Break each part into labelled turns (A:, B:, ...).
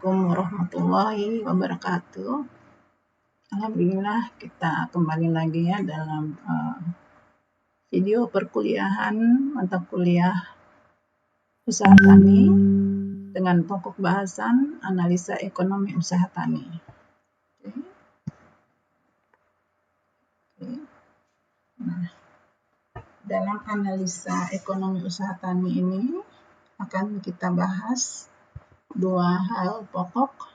A: Assalamualaikum warahmatullahi wabarakatuh. Alhamdulillah kita kembali lagi ya dalam video perkuliahan mata kuliah usaha tani dengan pokok bahasan analisa ekonomi usaha tani. Nah, dalam analisa ekonomi usaha tani ini akan kita bahas dua hal pokok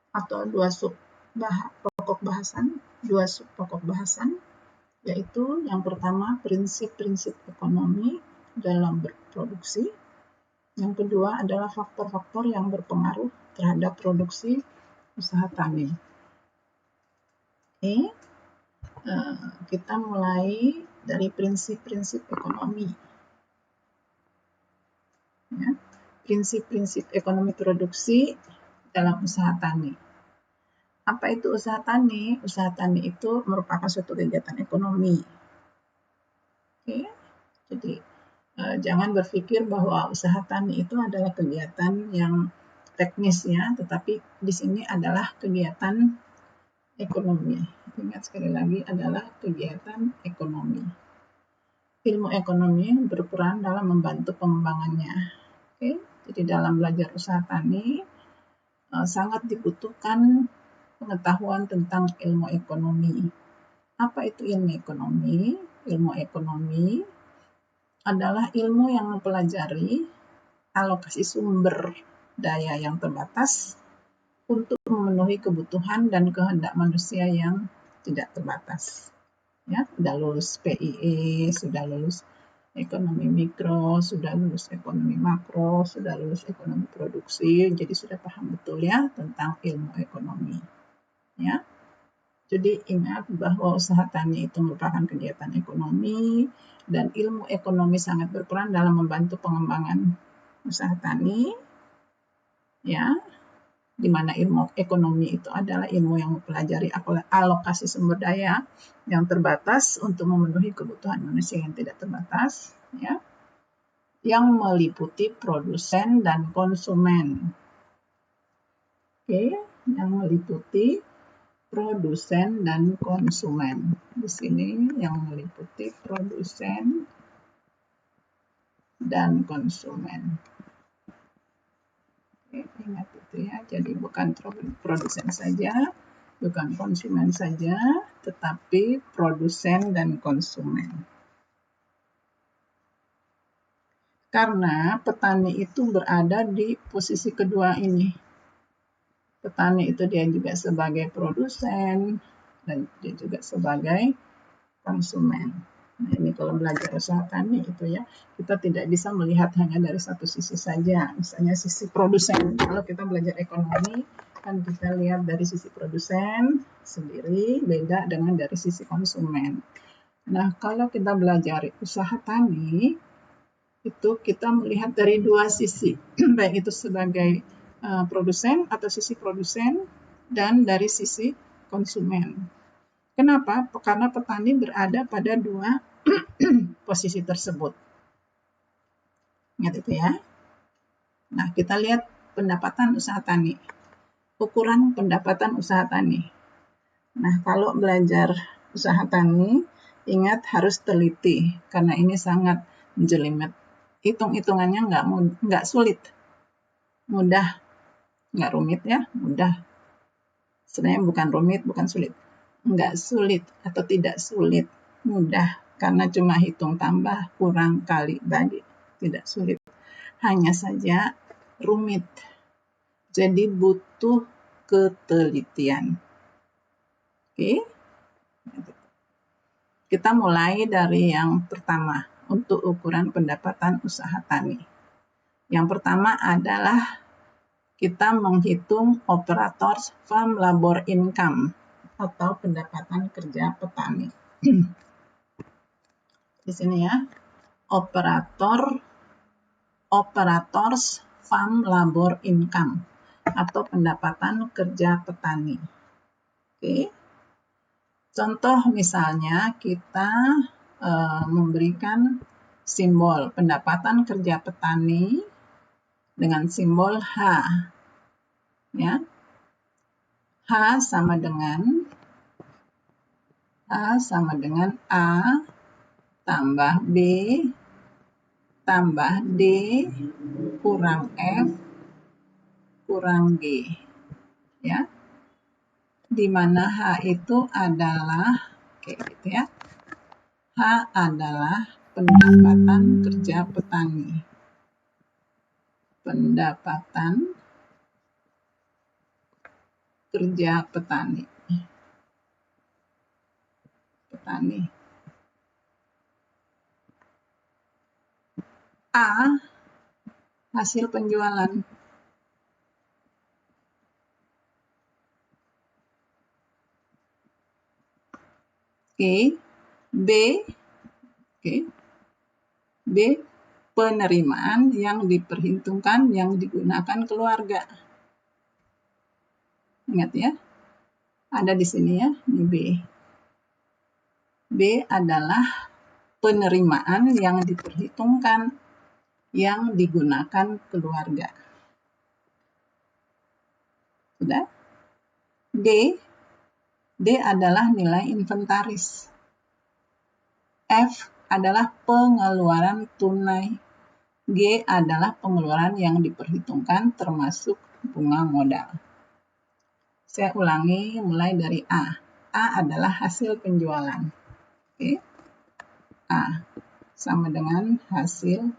A: atau dua sub pokok bahasan, yaitu yang pertama prinsip-prinsip ekonomi dalam berproduksi, yang kedua adalah faktor-faktor yang berpengaruh terhadap produksi usaha tani. Oke, kita mulai dari prinsip-prinsip ekonomi. Ya. Prinsip-prinsip ekonomi produksi dalam usaha tani. Apa itu usaha tani? Usaha tani itu merupakan suatu kegiatan ekonomi. Oke, jadi jangan berpikir bahwa usaha tani itu adalah kegiatan yang teknis ya, tetapi di sini adalah kegiatan ekonomi. Ingat sekali lagi adalah kegiatan ekonomi. Ilmu ekonomi berperan dalam membantu pengembangannya. Oke, jadi dalam belajar usaha tani sangat dibutuhkan pengetahuan tentang ilmu ekonomi. Apa itu ilmu ekonomi? Ilmu ekonomi adalah ilmu yang mempelajari alokasi sumber daya yang terbatas untuk memenuhi kebutuhan dan kehendak manusia yang tidak terbatas. Ya, sudah lulus PIE, sudah lulus ekonomi mikro, sudah lulus ekonomi makro, sudah lulus ekonomi produksi, jadi sudah paham betul ya tentang ilmu ekonomi. Ya, jadi ingat bahwa usaha tani itu merupakan kegiatan ekonomi dan ilmu ekonomi sangat berperan dalam membantu pengembangan usaha tani. Ya, di mana ilmu ekonomi itu adalah ilmu yang mempelajari alokasi sumber daya yang terbatas untuk memenuhi kebutuhan manusia yang tidak terbatas, ya, yang meliputi produsen dan konsumen. Oke, yang meliputi produsen dan konsumen. Di sini yang meliputi produsen dan konsumen. Oke, ingat itu ya. Jadi bukan produsen saja, bukan konsumen saja, tetapi produsen dan konsumen. Karena petani itu berada di posisi kedua ini. Petani itu dia juga sebagai produsen dan dia juga sebagai konsumen. Nah, ini kalau belajar usaha tani itu ya, kita tidak bisa melihat hanya dari satu sisi saja. Misalnya sisi produsen. Kalau kita belajar ekonomi, kan kita lihat dari sisi produsen sendiri, beda dengan dari sisi konsumen. Nah, kalau kita belajar usaha tani, itu kita melihat dari dua sisi, baik itu sebagai produsen atau sisi produsen dan dari sisi konsumen. Kenapa? Karena petani berada pada dua posisi tersebut. Ingat itu ya. Nah, kita lihat pendapatan usaha tani. Ukuran pendapatan usaha tani. Nah, kalau belajar usaha tani, ingat harus teliti karena ini sangat menjelimet. Hitung-hitungannya nggak sulit, mudah. Nggak rumit ya, mudah. Sebenarnya bukan rumit, bukan sulit. Nggak sulit atau tidak sulit, mudah. Karena cuma hitung tambah, kurang, kali, bagi. Tidak sulit. Hanya saja rumit. Jadi butuh ketelitian. Oke. Kita mulai dari yang pertama untuk ukuran pendapatan usaha tani. Yang pertama adalah kita menghitung operator farm labor income atau pendapatan kerja petani. Di sini ya, operators farm labor income atau pendapatan kerja petani. Oke. Contoh misalnya kita memberikan simbol pendapatan kerja petani dengan simbol H. Ya. H sama dengan A tambah B tambah D kurang F kurang G. Ya. Di mana H itu adalah gitu ya. H adalah pendapatan kerja petani. Pendapatan kerja petani. A hasil penjualan. B penerimaan yang diperhitungkan yang digunakan keluarga. Ingat ya, ada di sini ya, ini B. B adalah penerimaan yang diperhitungkan yang digunakan keluarga. Sudah? D adalah nilai inventaris. F adalah pengeluaran tunai. G adalah pengeluaran yang diperhitungkan termasuk bunga modal. Saya ulangi mulai dari A. A adalah hasil penjualan. Oke. A sama dengan hasil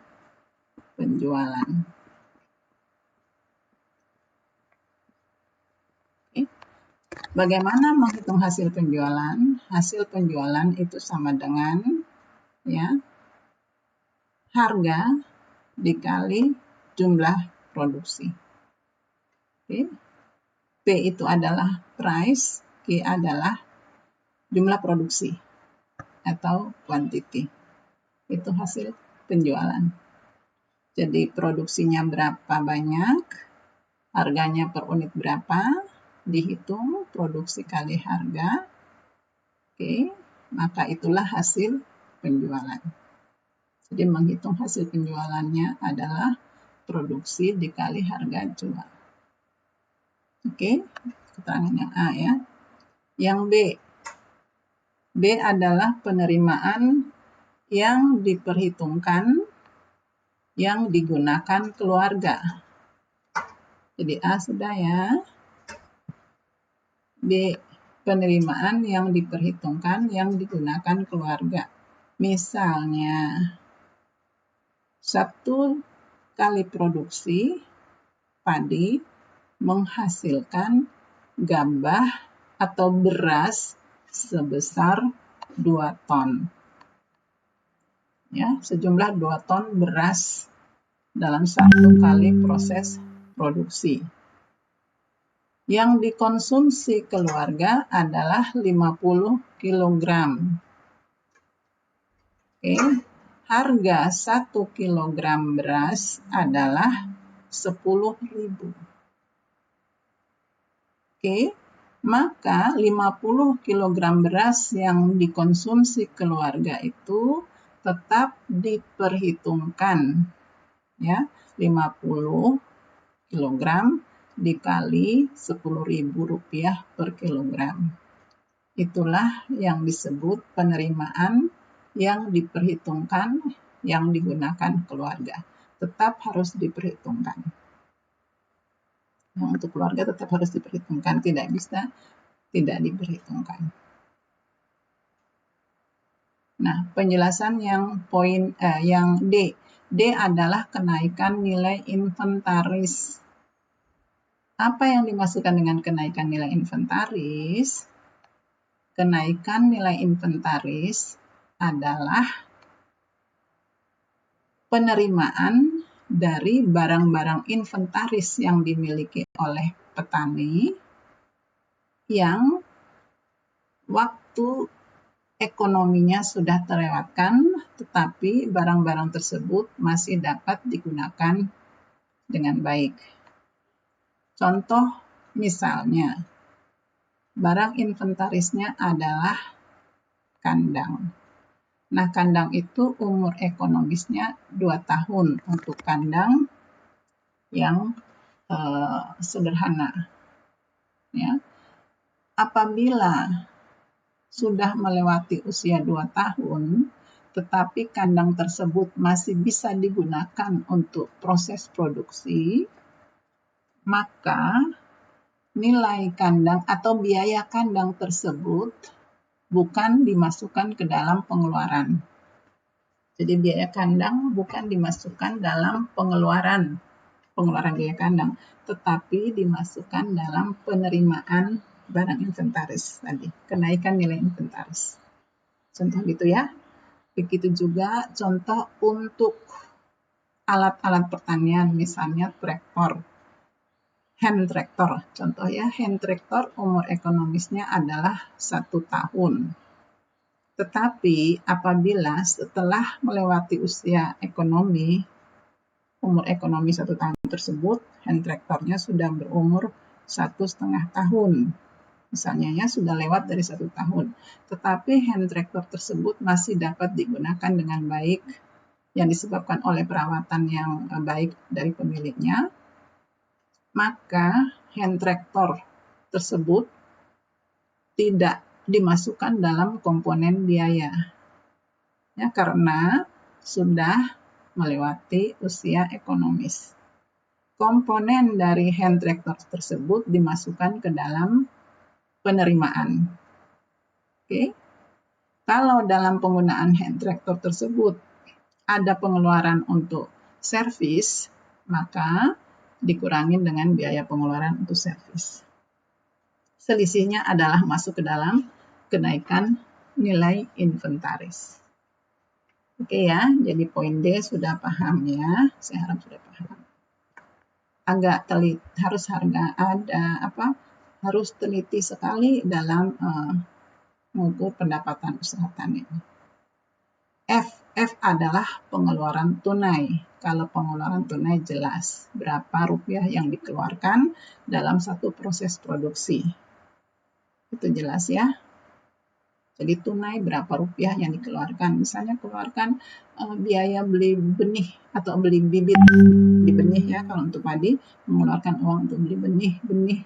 A: penjualan. Oke. Bagaimana menghitung hasil penjualan? Hasil penjualan itu sama dengan ya harga dikali jumlah produksi. Oke. P itu adalah price, G adalah jumlah produksi atau quantity. Itu hasil penjualan. Jadi produksinya berapa banyak, harganya per unit berapa, dihitung produksi kali harga. Oke, maka itulah hasil penjualan. Jadi menghitung hasil penjualannya adalah produksi dikali harga jual. Oke, keterangan yang A ya. Yang B. B adalah penerimaan yang diperhitungkan yang digunakan keluarga. Jadi A sudah ya. B. Penerimaan yang diperhitungkan yang digunakan keluarga. Misalnya, 1 kali produksi padi menghasilkan gabah atau beras sebesar 2 ton. Ya, sejumlah 2 ton beras dalam 1 kali proses produksi. Yang dikonsumsi keluarga adalah 50 kg. Oke, harga 1 kg beras adalah 10.000. Oke, maka 50 kg beras yang dikonsumsi keluarga itu tetap diperhitungkan. Ya, 50 kg dikali Rp10.000 per kilogram. Itulah yang disebut penerimaan yang diperhitungkan yang digunakan keluarga. Tetap harus diperhitungkan. Yang untuk keluarga tetap harus diperhitungkan, tidak bisa tidak diperhitungkan. Nah, penjelasan yang yang D. D adalah kenaikan nilai inventaris. Apa yang dimaksudkan dengan kenaikan nilai inventaris? Kenaikan nilai inventaris adalah penerimaan dari barang-barang inventaris yang dimiliki oleh petani yang waktu ekonominya sudah terlewatkan, tetapi barang-barang tersebut masih dapat digunakan dengan baik. Contoh misalnya, barang inventarisnya adalah kandang. Nah, kandang itu umur ekonomisnya 2 tahun untuk kandang yang sederhana. Ya. Apabila sudah melewati usia 2 tahun, tetapi kandang tersebut masih bisa digunakan untuk proses produksi, maka nilai kandang atau biaya kandang tersebut bukan dimasukkan ke dalam pengeluaran. Jadi biaya kandang bukan dimasukkan dalam pengeluaran biaya kandang, tetapi dimasukkan dalam penerimaan barang inventaris tadi, kenaikan nilai inventaris. Contoh gitu ya. Begitu juga contoh untuk alat-alat pertanian, misalnya traktor, hand traktor. Contoh ya, hand traktor umur ekonomisnya adalah 1 tahun. Tetapi apabila setelah melewati usia ekonomi, umur ekonomi 1 tahun tersebut, hand traktornya sudah berumur 1,5 tahun. Misalnya ya, sudah lewat dari 1 tahun. Tetapi hand traktor tersebut masih dapat digunakan dengan baik yang disebabkan oleh perawatan yang baik dari pemiliknya, maka hand traktor tersebut tidak dimasukkan dalam komponen biaya. Ya, karena sudah melewati usia ekonomis. Komponen dari hand traktor tersebut dimasukkan ke dalam penerimaan. Oke. Kalau dalam penggunaan hand traktor tersebut ada pengeluaran untuk servis, maka dikurangi dengan biaya pengeluaran untuk servis. Selisihnya adalah masuk ke dalam kenaikan nilai inventaris. Oke ya, jadi poin D sudah paham ya, saya harap sudah paham. Agak harus teliti sekali dalam mengukur pendapatan usaha tani. F adalah pengeluaran tunai. Kalau pengeluaran tunai jelas berapa rupiah yang dikeluarkan dalam satu proses produksi. Itu jelas ya. Jadi tunai berapa rupiah yang dikeluarkan. Misalnya keluarkan biaya beli benih atau beli bibit di benih ya. Kalau untuk padi mengeluarkan uang untuk beli benih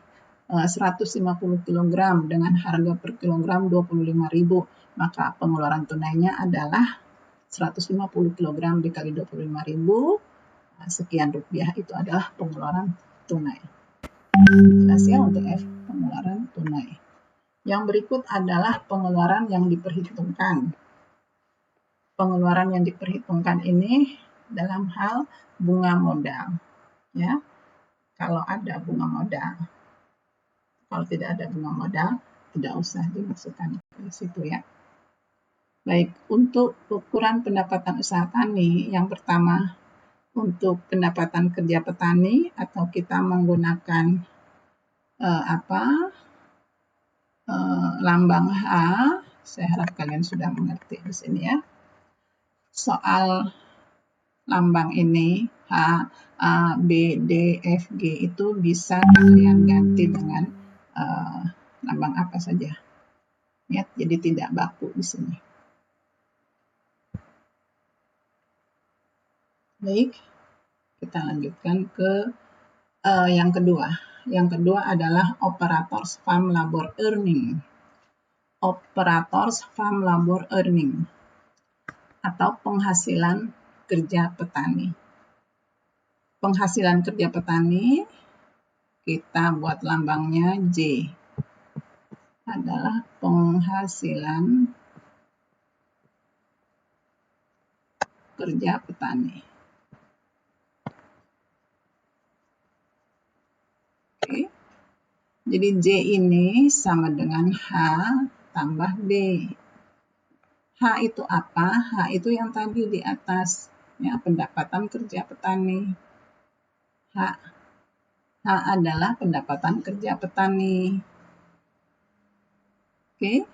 A: 150 kg dengan harga per kilogram 25.000, maka pengeluaran tunainya adalah 150 kg dikali 25.000, sekian rupiah, itu adalah pengeluaran tunai. Jelas ya untuk F, pengeluaran tunai. Yang berikut adalah pengeluaran yang diperhitungkan. Pengeluaran yang diperhitungkan ini dalam hal bunga modal. Ya, kalau ada bunga modal. Kalau tidak ada bunga modal, tidak usah dimasukkan ke situ ya. Baik, untuk ukuran pendapatan usaha tani, yang pertama untuk pendapatan kerja petani atau kita menggunakan lambang H, saya harap kalian sudah mengerti di sini ya. Soal lambang ini H, A, B, D, F, G itu bisa kalian ganti dengan lambang apa saja. Ya, jadi tidak baku di sini. Baik, kita lanjutkan ke yang kedua. Yang kedua adalah operators farm labor earning. Operators farm labor earning atau penghasilan kerja petani. Penghasilan kerja petani kita buat lambangnya J. Adalah penghasilan kerja petani. Oke. Jadi J ini sama dengan H tambah B. H itu apa? H itu yang tadi di atas, ya, pendapatan kerja petani. H adalah pendapatan kerja petani. Oke.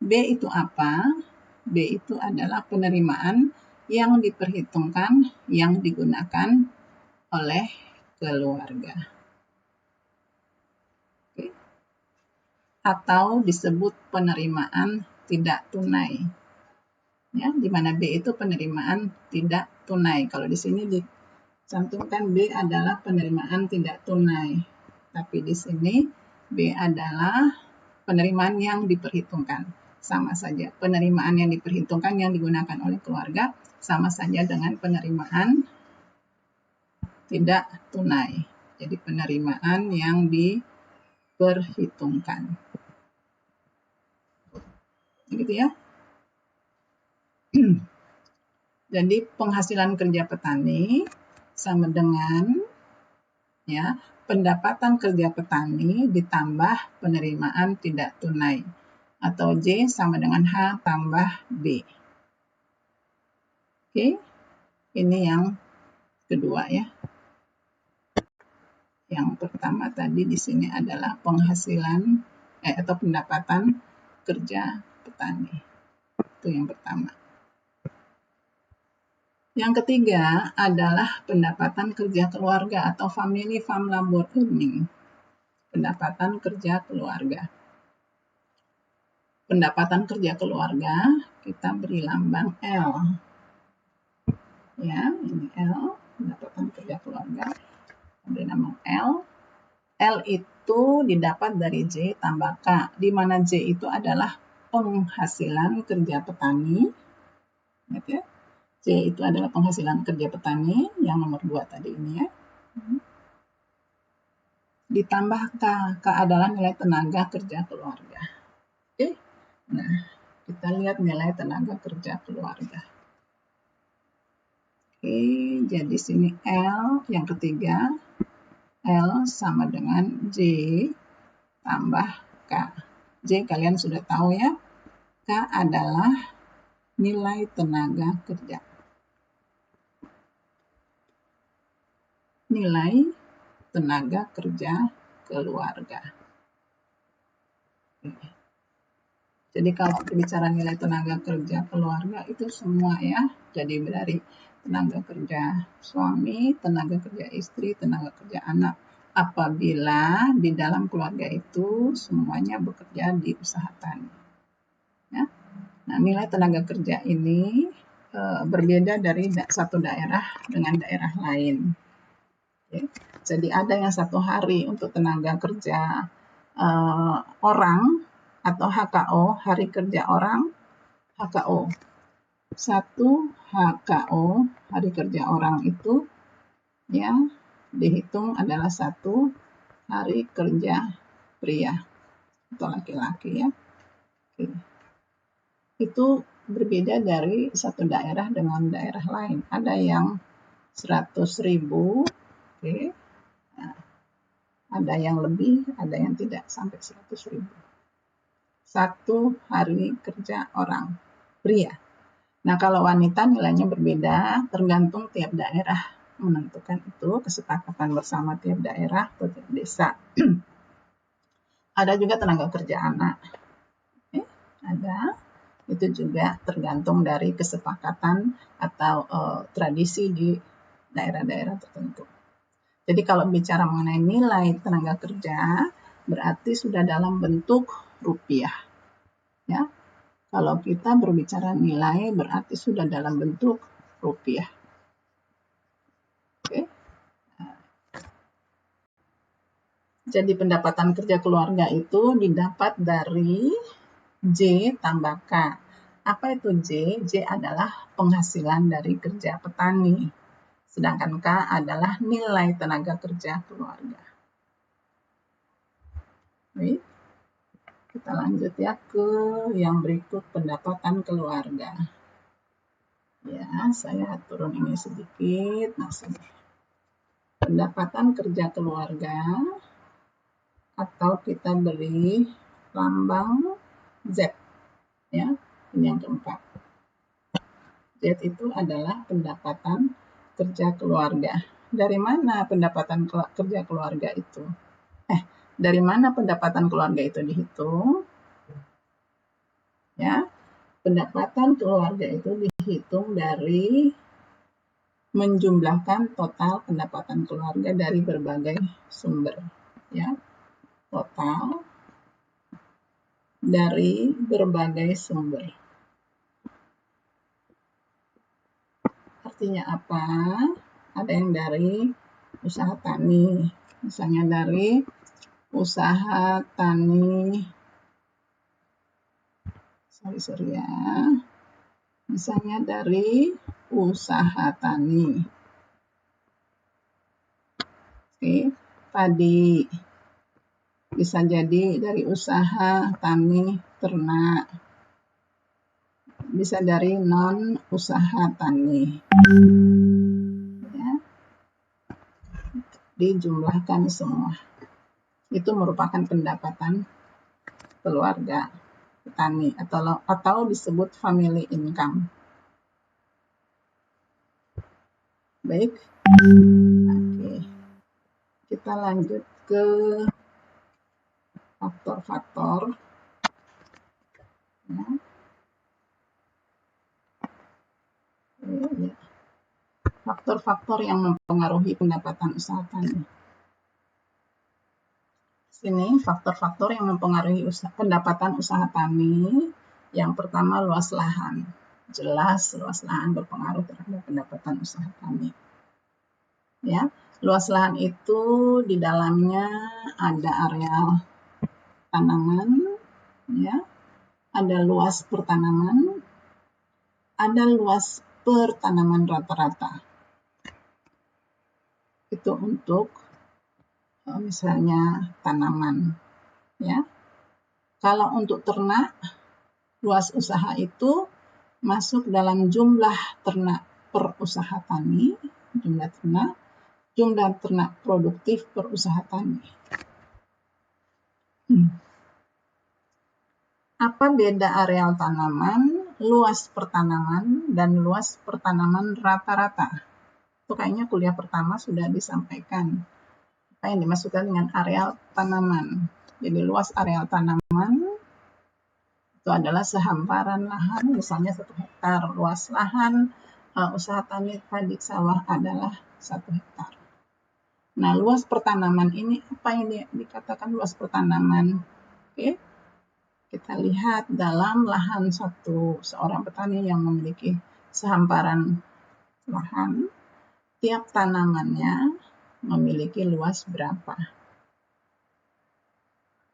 A: B itu apa? B itu adalah penerimaan yang diperhitungkan, yang digunakan oleh keluarga. Oke. Atau disebut penerimaan tidak tunai. Ya, di mana B itu penerimaan tidak tunai. Kalau di sini dicantumkan B adalah penerimaan tidak tunai. Tapi di sini B adalah penerimaan yang diperhitungkan. Sama saja, penerimaan yang diperhitungkan yang digunakan oleh keluarga sama saja dengan penerimaan tidak tunai. Jadi penerimaan yang diperhitungkan. Gitu ya. Jadi penghasilan kerja petani sama dengan ya, pendapatan kerja petani ditambah penerimaan tidak tunai, atau J sama dengan H tambah B. Oke, ini yang kedua ya. Yang pertama tadi di sini adalah penghasilan atau pendapatan kerja petani. Itu yang pertama. Yang ketiga adalah pendapatan kerja keluarga atau family farm labor earning. Pendapatan kerja keluarga. Pendapatan kerja keluarga kita beri lambang L. Ya, ini L, pendapatan kerja keluarga. Beri lambang L. L itu didapat dari J tambah K, di mana J itu adalah penghasilan kerja petani. Lihat ya. J itu adalah penghasilan kerja petani, yang nomor 2 tadi ini ya. Ditambah K, K adalah nilai tenaga kerja keluarga. Oke, nah kita lihat nilai tenaga kerja keluarga. Oke, jadi sini L yang ketiga, L sama dengan J tambah K. J kalian sudah tahu ya, K adalah nilai tenaga kerja. Nilai tenaga kerja keluarga. Jadi kalau berbicara nilai tenaga kerja keluarga itu semua ya. Jadi dari tenaga kerja suami, tenaga kerja istri, tenaga kerja anak. Apabila di dalam keluarga itu semuanya bekerja di usaha tani. Ya. Nah, nilai tenaga kerja ini berbeda dari satu daerah dengan daerah lain. Okay. Jadi ada yang 1 hari untuk tenaga kerja orang atau HKO, hari kerja orang, HKO. 1 HKO, hari kerja orang itu ya dihitung adalah 1 hari kerja pria atau laki-laki ya. Oke. Itu berbeda dari satu daerah dengan daerah lain. Ada yang 100.000, oke. Nah, ada yang lebih, ada yang tidak sampai 100.000. 1 hari kerja orang pria. Nah, kalau wanita nilainya berbeda, tergantung tiap daerah menentukan itu, kesepakatan bersama tiap daerah atau tiap desa. Ada juga tenaga kerja anak. Oke, ada. Itu juga tergantung dari kesepakatan atau tradisi di daerah-daerah tertentu. Jadi kalau bicara mengenai nilai tenaga kerja, berarti sudah dalam bentuk rupiah. Ya. Kalau kita berbicara nilai, berarti sudah dalam bentuk rupiah. Oke. Jadi pendapatan kerja keluarga itu didapat dari J tambah K. Apa itu J? J adalah penghasilan dari kerja petani. Sedangkan K adalah nilai tenaga kerja keluarga. Baik. Kita lanjut ya ke yang berikut, pendapatan keluarga. Ya, saya turun ini sedikit. Nah, sini. Pendapatan kerja keluarga atau kita beri lambang Z. Ya, ini yang keempat. Z itu adalah pendapatan kerja keluarga. Dari mana pendapatan kerja keluarga itu? Dari mana pendapatan keluarga itu dihitung? Ya, pendapatan keluarga itu dihitung dari menjumlahkan total pendapatan keluarga dari berbagai sumber. Ya, total dari berbagai sumber. Artinya apa? Ada yang dari usaha tani, misalnya dari usaha tani, misalnya dari usaha tani, padi, bisa jadi dari usaha tani ternak, bisa dari non usaha tani, ya. Dijumlahkan semua. Itu merupakan pendapatan keluarga petani atau disebut family income. Baik. Oke. Kita lanjut ke faktor-faktor. Ya. Faktor-faktor yang mempengaruhi pendapatan usaha tani. Sini faktor-faktor yang mempengaruhi pendapatan usaha tani. Yang pertama, luas lahan. Jelas luas lahan berpengaruh terhadap pendapatan usaha tani. Ya, luas lahan itu di dalamnya ada areal tanaman, ya, ada luas pertanaman, ada luas pertanaman rata-rata. Itu untuk misalnya tanaman, ya. Kalau untuk ternak, luas usaha itu masuk dalam jumlah ternak per usaha tani, jumlah ternak produktif per usaha tani. Apa beda areal tanaman, luas pertanaman, dan luas pertanaman rata-rata? Itu kayaknya kuliah pertama sudah disampaikan. Apa yang dimaksudkan dengan areal tanaman? Jadi luas areal tanaman itu adalah sehamparan lahan, misalnya 1 hektar. Luas lahan usaha tani padi sawah adalah 1 hektar. Nah, luas pertanaman ini apa yang dikatakan luas pertanaman? Oke. Kita lihat dalam lahan seorang petani yang memiliki sehamparan lahan, tiap tanamannya memiliki luas berapa.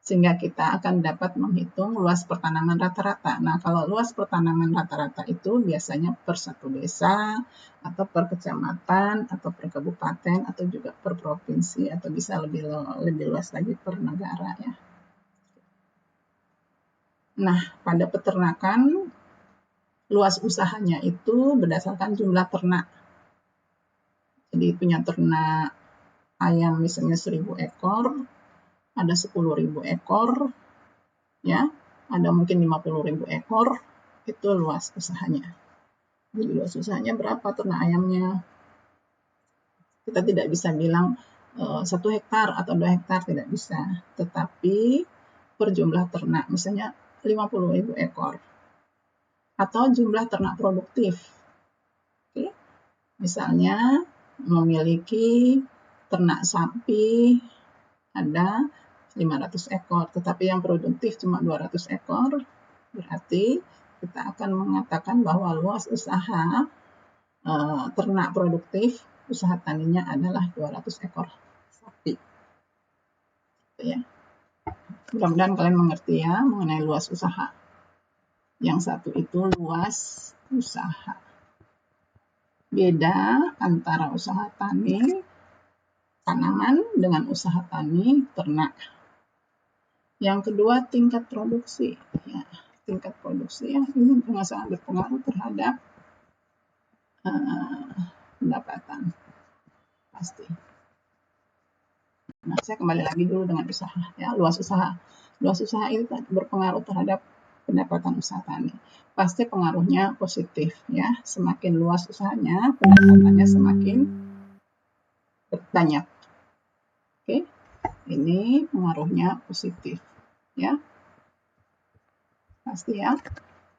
A: Sehingga kita akan dapat menghitung luas pertanaman rata-rata. Nah, kalau luas pertanaman rata-rata itu biasanya per satu desa, atau per kecamatan, atau per kabupaten, atau juga per provinsi, atau bisa lebih luas lagi per negara, ya. Nah, pada peternakan, luas usahanya itu berdasarkan jumlah ternak. Jadi punya ternak ayam misalnya 1.000 ekor, ada 10.000 ekor, ya, ada mungkin 50.000 ekor, itu luas usahanya. Jadi luas usahanya berapa ternak ayamnya? Kita tidak bisa bilang 1 hektar atau 2 hektar, tidak bisa. Tetapi per jumlah ternak, misalnya 50.000 ekor. Atau jumlah ternak produktif. Oke. Misalnya memiliki ternak sapi ada 500 ekor, tetapi yang produktif cuma 200 ekor, berarti kita akan mengatakan bahwa luas usaha ternak produktif, usaha taninya adalah 200 ekor sapi. Ya. Mudah-mudahan kalian mengerti ya mengenai luas usaha. Yang satu itu luas usaha. Beda antara usaha tani tanaman dengan usaha tani ternak. Yang kedua, tingkat produksi. Ya, tingkat produksi ini juga sangat berpengaruh terhadap pendapatan. Pasti. Nah, saya kembali lagi dulu dengan usaha. Ya, luas usaha. Luas usaha itu berpengaruh terhadap pendapatan usaha tani. Pasti pengaruhnya positif. Ya, semakin luas usahanya, pendapatannya semakin banyak. Oke, ini pengaruhnya positif. Ya, pasti ya.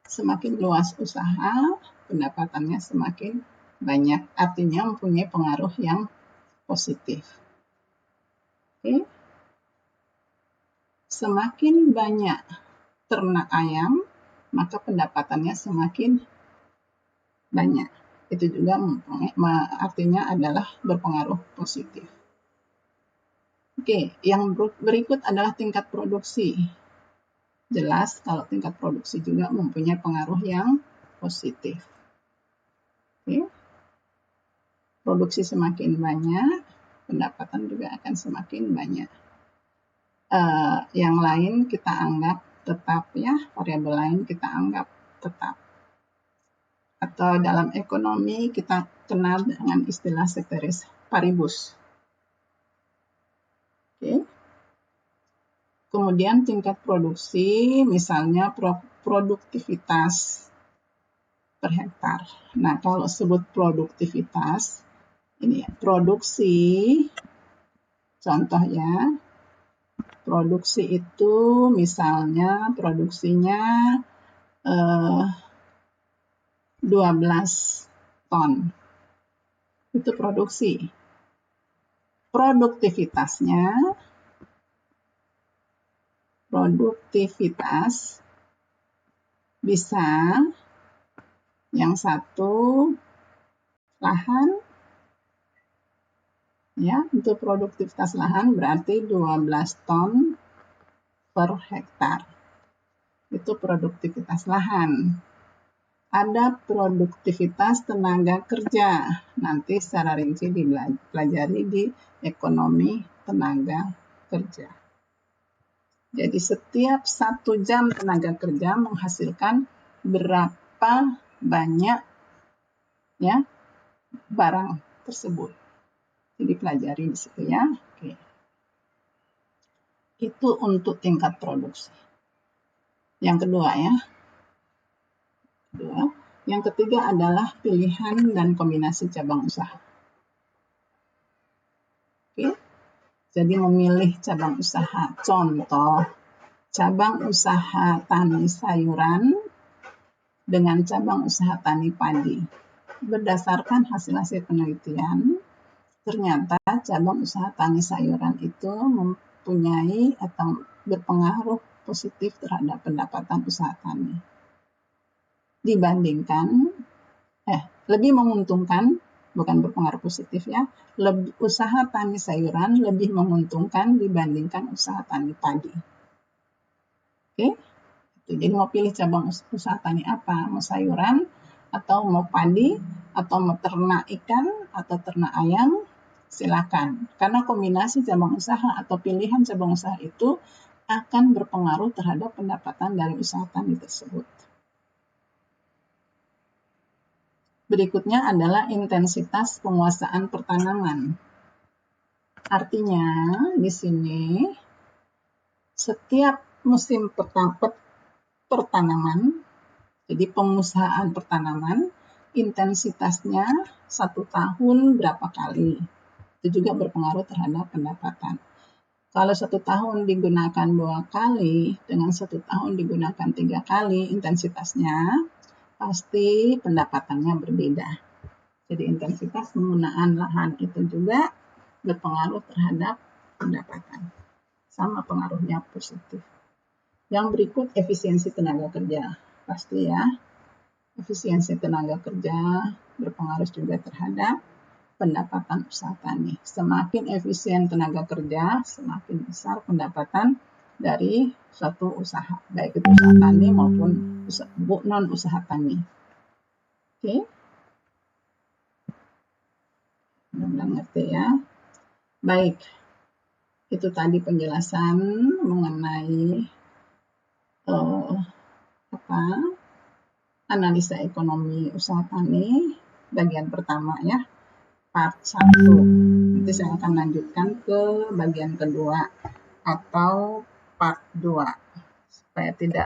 A: Semakin luas usaha, pendapatannya semakin banyak. Artinya mempunyai pengaruh yang positif. Oke. Semakin banyak ternak ayam, maka pendapatannya semakin banyak. Itu juga artinya adalah berpengaruh positif. Oke, yang berikut adalah tingkat produksi. Jelas kalau tingkat produksi juga mempunyai pengaruh yang positif. Oke. Produksi semakin banyak, pendapatan juga akan semakin banyak. Yang lain kita anggap tetap ya, variabel lain kita anggap tetap. Atau dalam ekonomi kita kenal dengan istilah ceteris paribus. Oke. Kemudian tingkat produksi, misalnya produktivitas per hektar. Nah, kalau sebut produktivitas, ini ya, produksi, contoh ya, produksi itu misalnya produksinya 12 ton. Itu produksi. Produktivitas bisa yang satu lahan, ya, untuk produktivitas lahan berarti 12 ton per hektar. Itu produktivitas lahan. Ada produktivitas tenaga kerja. Nanti secara rinci dipelajari di ekonomi tenaga kerja. Jadi setiap 1 jam tenaga kerja menghasilkan berapa banyak ya barang tersebut. Jadi pelajari di situ ya. Oke. Itu untuk tingkat produksi. Yang kedua ya. Yang ketiga adalah pilihan dan kombinasi cabang usaha. Oke. Jadi memilih cabang usaha. Contoh, cabang usaha tani sayuran dengan cabang usaha tani padi. Berdasarkan hasil-hasil penelitian, ternyata cabang usaha tani sayuran itu mempunyai atau berpengaruh positif terhadap pendapatan usaha tani. Dibandingkan, lebih menguntungkan, bukan berpengaruh positif ya, usaha tani sayuran lebih menguntungkan dibandingkan usaha tani padi. Oke, jadi mau pilih cabang usaha tani apa? Mau sayuran, atau mau padi, atau mau ternak ikan, atau ternak ayam, silakan. Karena kombinasi cabang usaha atau pilihan cabang usaha itu akan berpengaruh terhadap pendapatan dari usaha tani tersebut. Berikutnya adalah intensitas penguasaan pertanaman. Artinya di sini setiap musim pertanaman, jadi pengusahaan pertanaman, intensitasnya 1 tahun berapa kali. Itu juga berpengaruh terhadap pendapatan. Kalau 1 tahun digunakan 2 kali, dengan 1 tahun digunakan 3 kali, intensitasnya pasti pendapatannya berbeda. Jadi intensitas penggunaan lahan itu juga berpengaruh terhadap pendapatan. Sama pengaruhnya positif. Yang berikut efisiensi tenaga kerja. Pasti ya, efisiensi tenaga kerja berpengaruh juga terhadap pendapatan usaha tani. Semakin efisien tenaga kerja, semakin besar pendapatan dari suatu usaha, baik itu usaha tani maupun non-usaha tani. Oke? Mudah-mudahan ngerti ya. Baik, itu tadi penjelasan mengenai analisa ekonomi usaha tani bagian pertama ya, part 1. Nanti saya akan lanjutkan ke bagian kedua atau part 2 supaya tidak